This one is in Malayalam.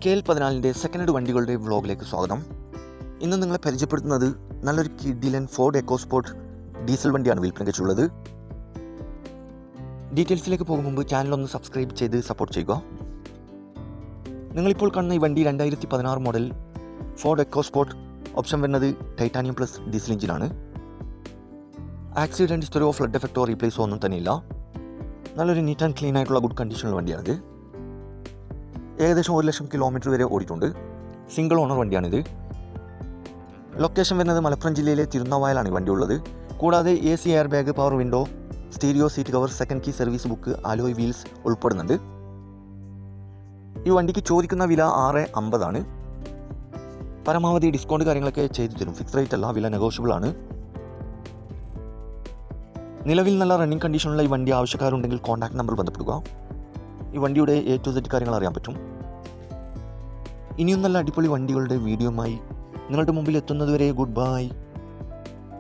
KL14 സെക്കൻഡ് ഹാൻഡ് വണ്ടികളുടെ വ്ളോഗിലേക്ക് സ്വാഗതം. ഇന്ന് നിങ്ങളെ പരിചയപ്പെടുത്തുന്നത് നല്ലൊരു കിഡിലൻ ഫോർഡ് എക്കോസ്പോർട്ട് ഡീസൽ വണ്ടിയാണ് വിൽപ്പനയ്ക്കുള്ളത്. ഡീറ്റെയിൽസിലേക്ക് പോകും മുമ്പ് ചാനലൊന്ന് സബ്സ്ക്രൈബ് ചെയ്ത് സപ്പോർട്ട് ചെയ്യുക. നിങ്ങളിപ്പോൾ കാണുന്ന ഈ വണ്ടി 2016 മോഡൽ ഫോർഡ് എക്കോസ്പോർട്ട്. ഓപ്ഷൻ വരുന്നത് ടൈറ്റാനിയം പ്ലസ് ഡീസൽ എഞ്ചിനാണ്. ആക്സിഡൻറ്റ് ഹിസ്റ്ററിയോ ഫ്ലഡ് എഫക്റ്റോ റീപ്ലേസോ ഒന്നും തന്നെയില്ല. നല്ലൊരു നീറ്റ് ആൻഡ് ക്ലീൻ ആയിട്ടുള്ള ഗുഡ് കണ്ടീഷനുള്ള വണ്ടിയാണിത്. ഏകദേശം 1,00,000 കിലോമീറ്റർ വരെ ഓടിയിട്ടുണ്ട്. Single owner വണ്ടിയാണിത്. ലൊക്കേഷൻ വരുന്നത് മലപ്പുറം ജില്ലയിലെ തിരുനാവായലാണ് ഈ വണ്ടി ഉള്ളത്. കൂടാതെ AC air bag, power window, stereo, seat cover, second key, service book, alloy wheels ഉൾപ്പെടുന്നുണ്ട്. ഈ വണ്ടിക്ക് ചോദിക്കുന്ന വില 650 ആണ്. പരമാവധി ഡിസ്കൗണ്ട് കാര്യങ്ങളൊക്കെ ചെയ്തു തരും. ഫിക്സ് റേറ്റ് അല്ല, വില നെഗോഷ്യബിൾ ആണ്. നിലവിൽ നല്ല റണ്ണിങ് കണ്ടീഷനുള്ള ഈ വണ്ടി ആവശ്യക്കാരുണ്ടെങ്കിൽ കോൺടാക്ട് നമ്പർ ബന്ധപ്പെടുക. ഈ വണ്ടിയുടെ A to Z കാര്യങ്ങൾ അറിയാൻ പറ്റും. ഇനിയും നല്ല അടിപൊളി വണ്ടികളുടെ വീഡിയോയുമായി നിങ്ങളുടെ മുമ്പിൽ എത്തുന്നതുവരെ ഗുഡ് ബൈ.